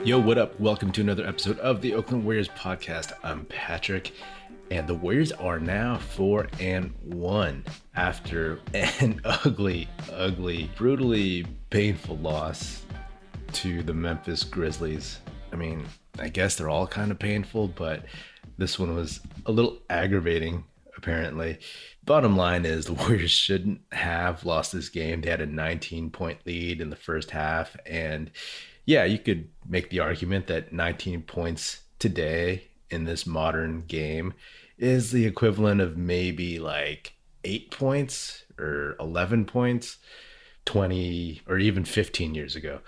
Yo, what up? Welcome to another episode of the Oakland Warriors podcast. I'm Patrick, and the Warriors are now 4-1 after an ugly, brutally painful loss to the Memphis Grizzlies. I mean, I guess they're all kind of painful, but this one was a little aggravating, apparently. Bottom line is the Warriors shouldn't have lost this game. They had a 19-point lead in the first half, and yeah, you could make the argument that 19 points today in this modern game is the equivalent of maybe like 8 points or 11 points 20 or even 15 years ago.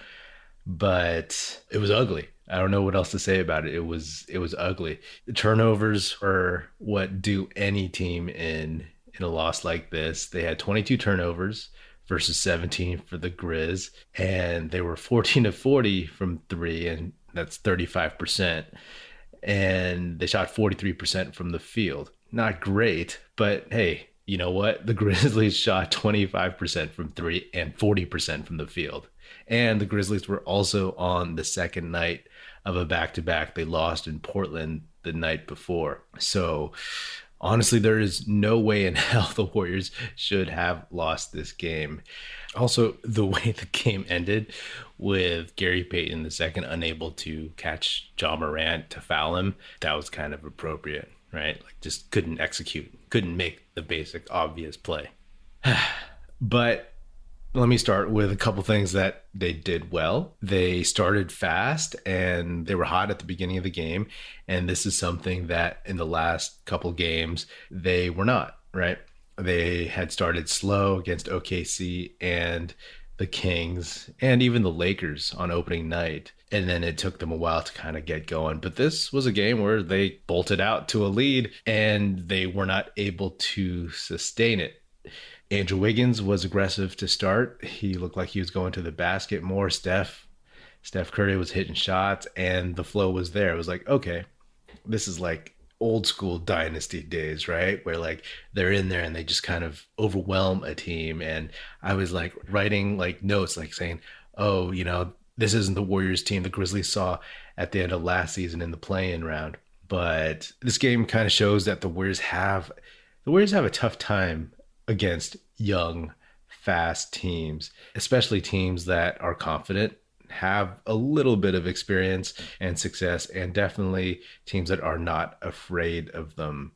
But it was ugly. I don't know what else to say about it. It was ugly. The turnovers are what do any team in a loss like this. They had 22 turnovers versus 17 for the Grizz, and they were 14 of 40 from three, and that's 35%. And they shot 43% from the field. Not great, but hey, you know what? The Grizzlies shot 25% from three and 40% from the field. And the Grizzlies were also on the second night of a back-to-back. They lost in Portland the night before. So honestly, there is no way in hell the Warriors should have lost this game. Also, the way the game ended with Gary Payton II unable to catch Ja Morant to foul him, that was kind of appropriate, right? Like, just couldn't execute, couldn't make the basic obvious play. But let me start with a couple things that they did well. They started fast and they were hot at the beginning of the game. And this is something that in the last couple games, they were not, right? They had started slow against OKC and the Kings and even the Lakers on opening night. And then it took them a while to kind of get going. But this was a game where they bolted out to a lead and they were not able to sustain it. Andrew Wiggins was aggressive to start. He looked like he was going to the basket more. Steph Curry was hitting shots and the flow was there. It was like, okay, this is like old school dynasty days, right? Where like they're in there and they just kind of overwhelm a team. And I was like writing like notes, like saying, oh, you know, this isn't the Warriors team the Grizzlies saw at the end of last season in the play-in round. But this game kind of shows that the Warriors have a tough time against young, fast teams, especially teams that are confident, have a little bit of experience and success, and definitely teams that are not afraid of them.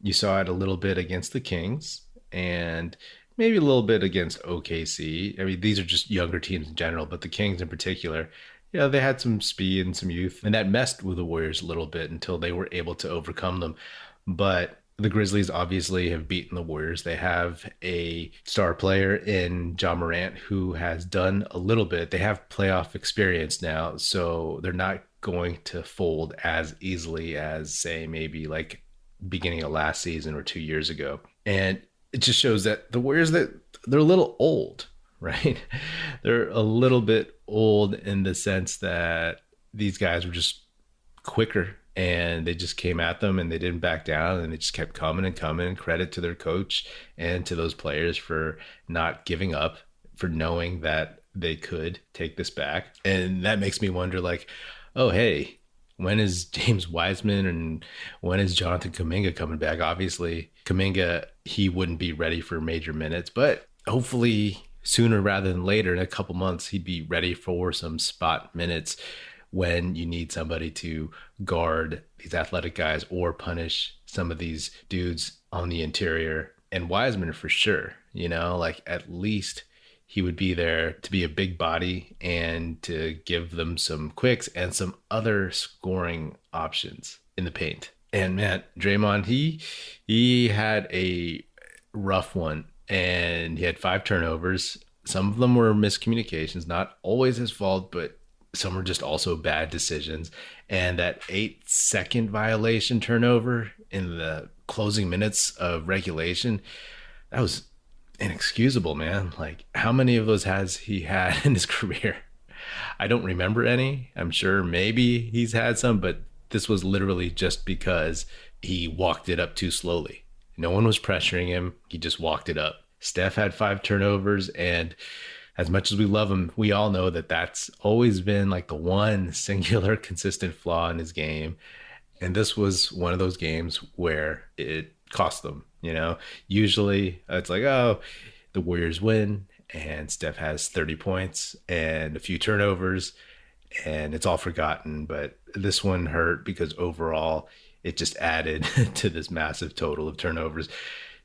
You saw it a little bit against the Kings and maybe a little bit against OKC. I mean, these are just younger teams in general, but the Kings in particular, you know, they had some speed and some youth, and that messed with the Warriors a little bit until they were able to overcome them. But the Grizzlies obviously have beaten the Warriors. They have a star player in Ja Morant who has done a little bit. They have playoff experience now, so they're not going to fold as easily as, say, maybe like beginning of last season or 2 years ago. And it just shows that the Warriors, they're a little old, right? They're a little bit old in the sense that these guys were just quicker, and they just came at them and they didn't back down, and they just kept coming and coming. Credit to their coach and to those players for not giving up, for knowing that they could take this back. And that makes me wonder, like, oh, hey, when is James Wiseman and when is Jonathan Kuminga coming back? Obviously, Kuminga, he wouldn't be ready for major minutes, but hopefully sooner rather than later, in a couple months, he'd be ready for some spot minutes when you need somebody to guard these athletic guys or punish some of these dudes on the interior. And Wiseman for sure, you know, like at least he would be there to be a big body and to give them some quicks and some other scoring options in the paint. And man, Draymond, he had a rough one, and he had 5 turnovers. Some of them were miscommunications, not always his fault, but some were just also bad decisions. And that 8-second violation turnover in the closing minutes of regulation, that was inexcusable, man. Like, how many of those has he had in his career? I don't remember any. I'm sure maybe he's had some, but this was literally just because he walked it up too slowly. No one was pressuring him. He just walked it up. Steph had 5 turnovers, and as much as we love him, we all know that that's always been like the one singular consistent flaw in his game. And this was one of those games where it cost them, you know. Usually it's like, oh, the Warriors win and Steph has 30 points and a few turnovers and it's all forgotten. But this one hurt because overall it just added to this massive total of turnovers.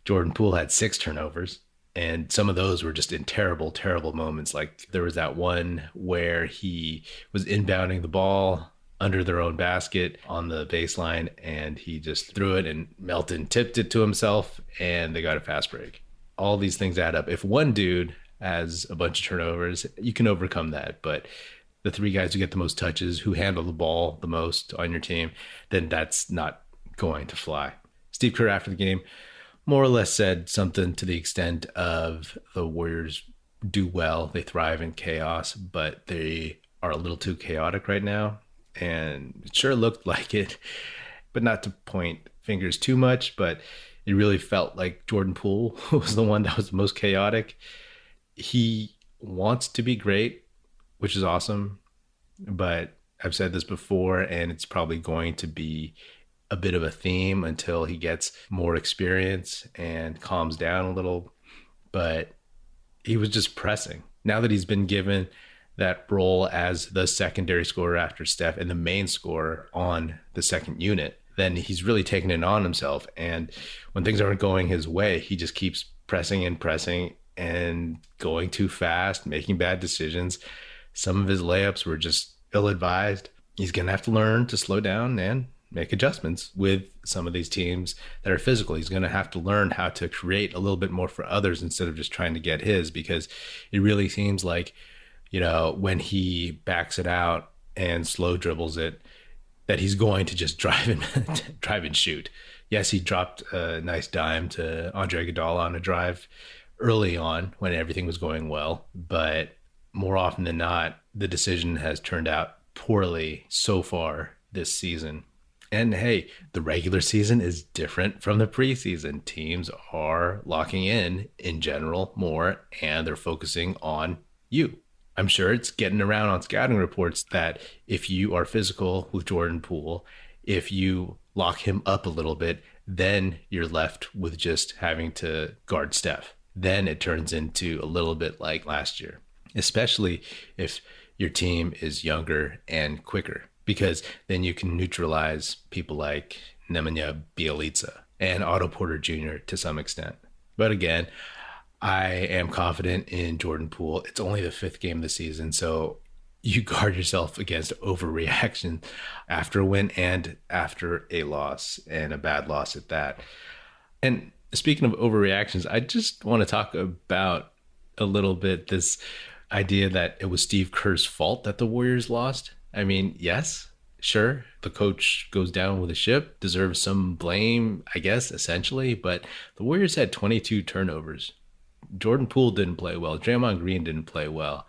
Jordan Poole had 6 turnovers, and some of those were just in terrible, terrible moments. Like there was that one where he was inbounding the ball under their own basket on the baseline, and he just threw it, and Melton tipped it to himself, and they got a fast break. All these things add up. If one dude has a bunch of turnovers, you can overcome that. But the 3 guys who get the most touches, who handle the ball the most on your team, then that's not going to fly. Steve Kerr after the game more or less said something to the extent of the Warriors do well. They thrive in chaos, but they are a little too chaotic right now. And it sure looked like it, but not to point fingers too much, but it really felt like Jordan Poole was the one that was the most chaotic. He wants to be great, which is awesome, but I've said this before, and it's probably going to be a bit of a theme until he gets more experience and calms down a little. But he was just pressing. Now that he's been given that role as the secondary scorer after Steph and the main scorer on the second unit, then he's really taken it on himself. And when things aren't going his way, he just keeps pressing and going too fast, making bad decisions. Some of his layups were just ill-advised. He's going to have to learn to slow down and make adjustments with some of these teams that are physical. He's going to have to learn how to create a little bit more for others instead of just trying to get his, because it really seems like, you know, when he backs it out and slow dribbles it, that he's going to just drive and shoot. Yes, he dropped a nice dime to Andre Iguodala on a drive early on when everything was going well, but more often than not, the decision has turned out poorly so far this season. And hey, the regular season is different from the preseason. Teams are locking in general more, and they're focusing on you. I'm sure it's getting around on scouting reports that if you are physical with Jordan Poole, if you lock him up a little bit, then you're left with just having to guard Steph. Then it turns into a little bit like last year, especially if your team is younger and quicker, because then you can neutralize people like Nemanja Bjelica and Otto Porter Jr. to some extent. But again, I am confident in Jordan Poole. It's only the 5th game of the season, so you guard yourself against overreaction after a win and after a loss, and a bad loss at that. And speaking of overreactions, I just want to talk about a little bit this idea that it was Steve Kerr's fault that the Warriors lost. I mean, yes, sure, the coach goes down with a ship, deserves some blame, I guess, essentially, but the Warriors had 22 turnovers. Jordan Poole didn't play well. Draymond Green didn't play well.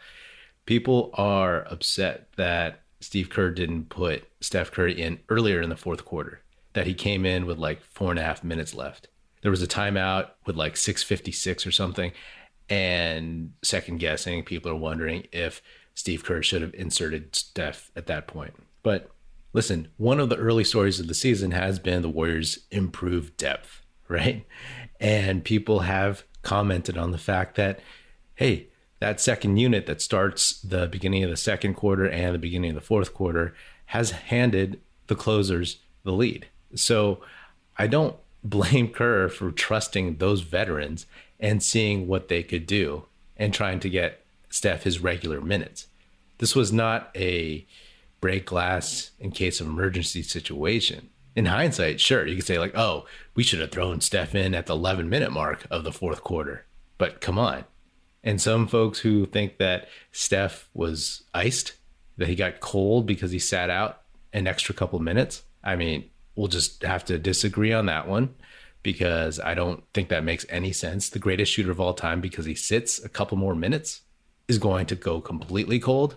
People are upset that Steve Kerr didn't put Steph Curry in earlier in the 4th quarter, that he came in with like 4.5 minutes left. There was a timeout with like 6:56 or something, and second guessing, people are wondering if Steve Kerr should have inserted Steph at that point. But listen, one of the early stories of the season has been the Warriors' improved depth, right? And people have commented on the fact that, hey, that second unit that starts the beginning of the 2nd quarter and the beginning of the 4th quarter has handed the closers the lead. So I don't blame Kerr for trusting those veterans and seeing what they could do and trying to get Steph his regular minutes. This was not a break glass in case of emergency situation. In hindsight, sure, you could say like, oh, we should have thrown Steph in at the 11-minute mark of the 4th quarter. But come on. And some folks who think that Steph was iced, that he got cold because he sat out an extra couple minutes, I mean, we'll just have to disagree on that one, because I don't think that makes any sense. The greatest shooter of all time, because he sits a couple more minutes, is going to go completely cold.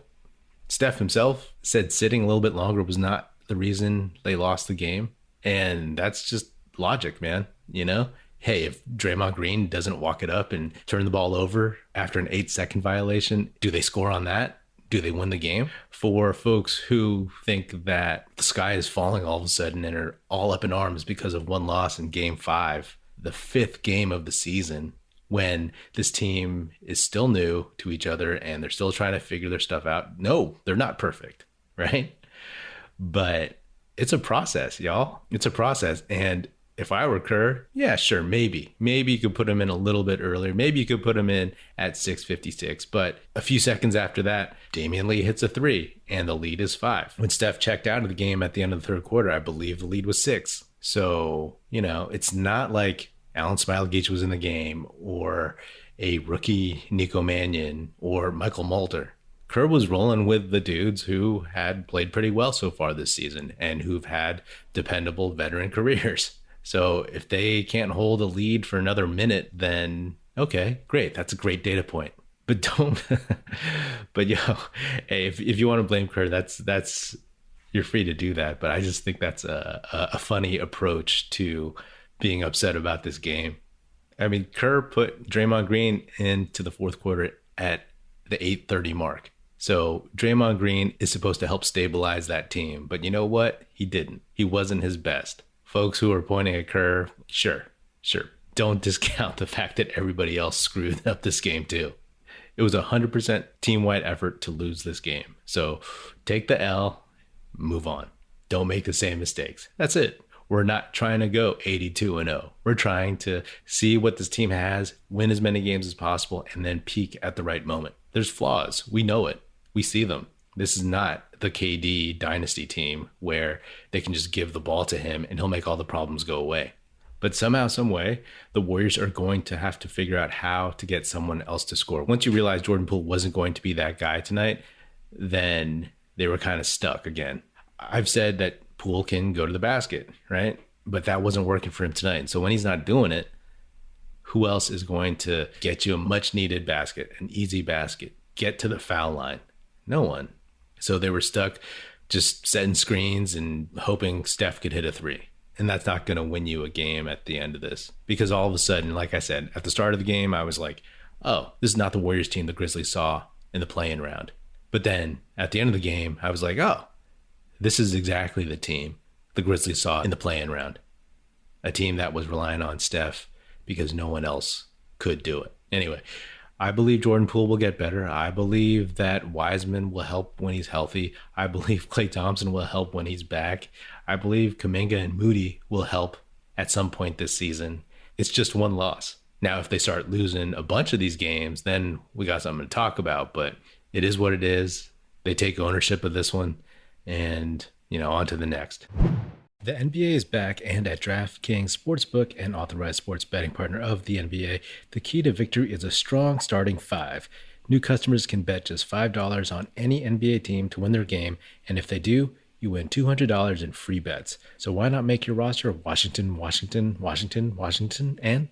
Steph himself said sitting a little bit longer was not the reason they lost the game. And that's just logic, man. You know, hey, if Draymond Green doesn't walk it up and turn the ball over after an 8-second violation, do they score on that? Do they win the game? For folks who think that the sky is falling all of a sudden and are all up in arms because of one loss in game 5, the 5th game of the season, when this team is still new to each other and they're still trying to figure their stuff out. No, they're not perfect, right? But it's a process, y'all. It's a process. And if I were Kerr, yeah, sure, maybe you could put him in a little bit earlier. Maybe you could put him in at 6:56. But a few seconds after that, Damian Lee hits a 3 and the lead is 5. When Steph checked out of the game at the end of the 3rd quarter, I believe the lead was 6. So, it's not like Alan Smiley-Gage was in the game or a rookie Nico Mannion or Michael Mulder. Kerr was rolling with the dudes who had played pretty well so far this season and who've had dependable veteran careers. So if they can't hold a lead for another minute, then okay, great. That's a great data point. But don't, but hey, if you want to blame Kerr, that's, you're free to do that. But I just think that's a funny approach to being upset about this game. I mean, Kerr put Draymond Green into the 4th quarter at the 8:30 mark. So Draymond Green is supposed to help stabilize that team. But you know what? He didn't. He wasn't his best. Folks who are pointing at Kerr, sure. Don't discount the fact that everybody else screwed up this game too. It was a 100% team-wide effort to lose this game. So take the L, move on. Don't make the same mistakes. That's it. We're not trying to go 82-0. We're trying to see what this team has, win as many games as possible, and then peak at the right moment. There's flaws. We know it. We see them. This is not the KD dynasty team where they can just give the ball to him and he'll make all the problems go away. But somehow, some way, the Warriors are going to have to figure out how to get someone else to score. Once you realize Jordan Poole wasn't going to be that guy tonight, then they were kind of stuck again. I've said that Poole can go to the basket, right? But that wasn't working for him tonight. And so when he's not doing it, who else is going to get you a much needed basket, an easy basket, get to the foul line? No one. So they were stuck just setting screens and hoping Steph could hit a 3. And that's not going to win you a game at the end of this. Because all of a sudden, like I said, at the start of the game, I was like, oh, this is not the Warriors team the Grizzlies saw in the play-in round. But then at the end of the game, I was like, oh, this is exactly the team the Grizzlies saw in the play-in round. A team that was relying on Steph because no one else could do it. Anyway, I believe Jordan Poole will get better. I believe that Wiseman will help when he's healthy. I believe Klay Thompson will help when he's back. I believe Kuminga and Moody will help at some point this season. It's just one loss. Now, if they start losing a bunch of these games, then we got something to talk about. But it is what it is. They take ownership of this one and, on to the next. The NBA is back, and at DraftKings Sportsbook, an authorized sports betting partner of the NBA, the key to victory is a strong starting 5. New customers can bet just $5 on any NBA team to win their game, and if they do, you win $200 in free bets. So why not make your roster Washington, Washington, Washington, Washington, and,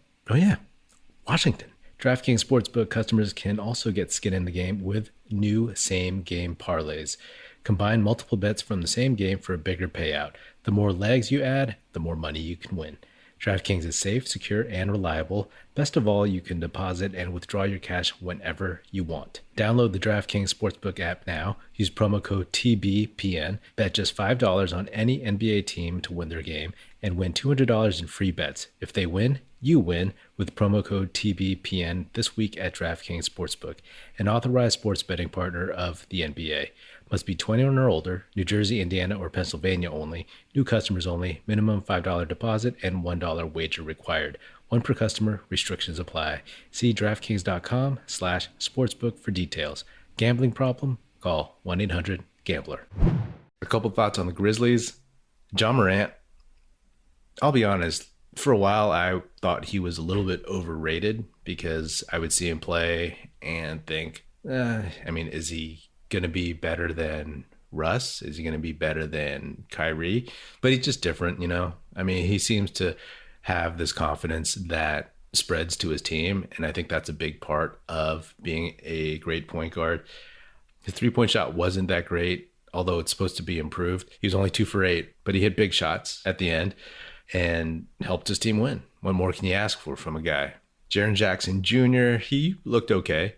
Washington. DraftKings Sportsbook customers can also get skin in the game with new same-game parlays. Combine multiple bets from the same game for a bigger payout. The more legs you add, the more money you can win. DraftKings is safe, secure, and reliable. Best of all, you can deposit and withdraw your cash whenever you want. Download the DraftKings Sportsbook app now. Use promo code TBPN. Bet just $5 on any NBA team to win their game and win $200 in free bets. If they win, you win with promo code TBPN this week at DraftKings Sportsbook, an authorized sports betting partner of the NBA. Must be 21 or older, New Jersey, Indiana, or Pennsylvania only. New customers only. Minimum $5 deposit and $1 wager required. One per customer. Restrictions apply. See DraftKings.com/sportsbook for details. Gambling problem? Call 1-800-GAMBLER. A couple thoughts on the Grizzlies. Ja Morant. I'll be honest. For a while, I thought he was a little bit overrated because I would see him play and think, is he going to be better than Russ? Is he going to be better than Kyrie? But he's just different, he seems to have this confidence that spreads to his team, and I think that's a big part of being a great point guard. His three-point shot wasn't that great, although it's supposed to be improved. He was only 2 for 8, but he hit big shots at the end. and helped his team win. What more can you ask for from a guy? Jaren Jackson Jr., he looked okay.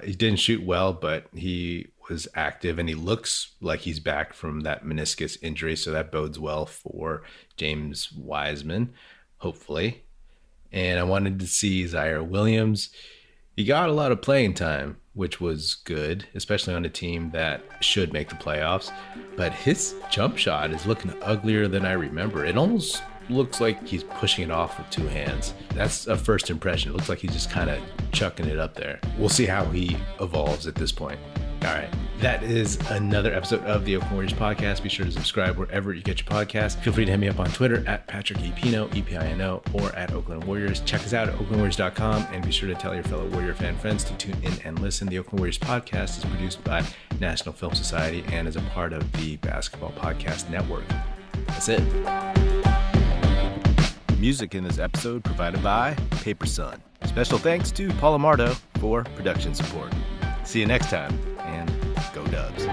He didn't shoot well, but he was active, and he looks like he's back from that meniscus injury, so that bodes well for James Wiseman, hopefully. And I wanted to see Zaire Williams. He got a lot of playing time, which was good, especially on a team that should make the playoffs. But his jump shot is looking uglier than I remember. It almost looks like he's pushing it off with two hands. That's a first impression. It looks like he's just kind of chucking it up there. We'll see how he evolves at this point. All right, that is another episode of the Oakland Warriors podcast. Be sure to subscribe wherever you get your podcast. Feel free to hit me up on Twitter at Patrick Epino, Epino, or at Oakland Warriors. Check us out at oaklandwarriors.com, and be sure to tell your fellow Warrior fan friends to tune in and listen. The Oakland Warriors podcast is produced by National Film Society and is a part of the Basketball Podcast Network. That's it. Music in this episode provided by Paper Sun. Special thanks to Paul Amardo for production support. See you next time, and go Dubs.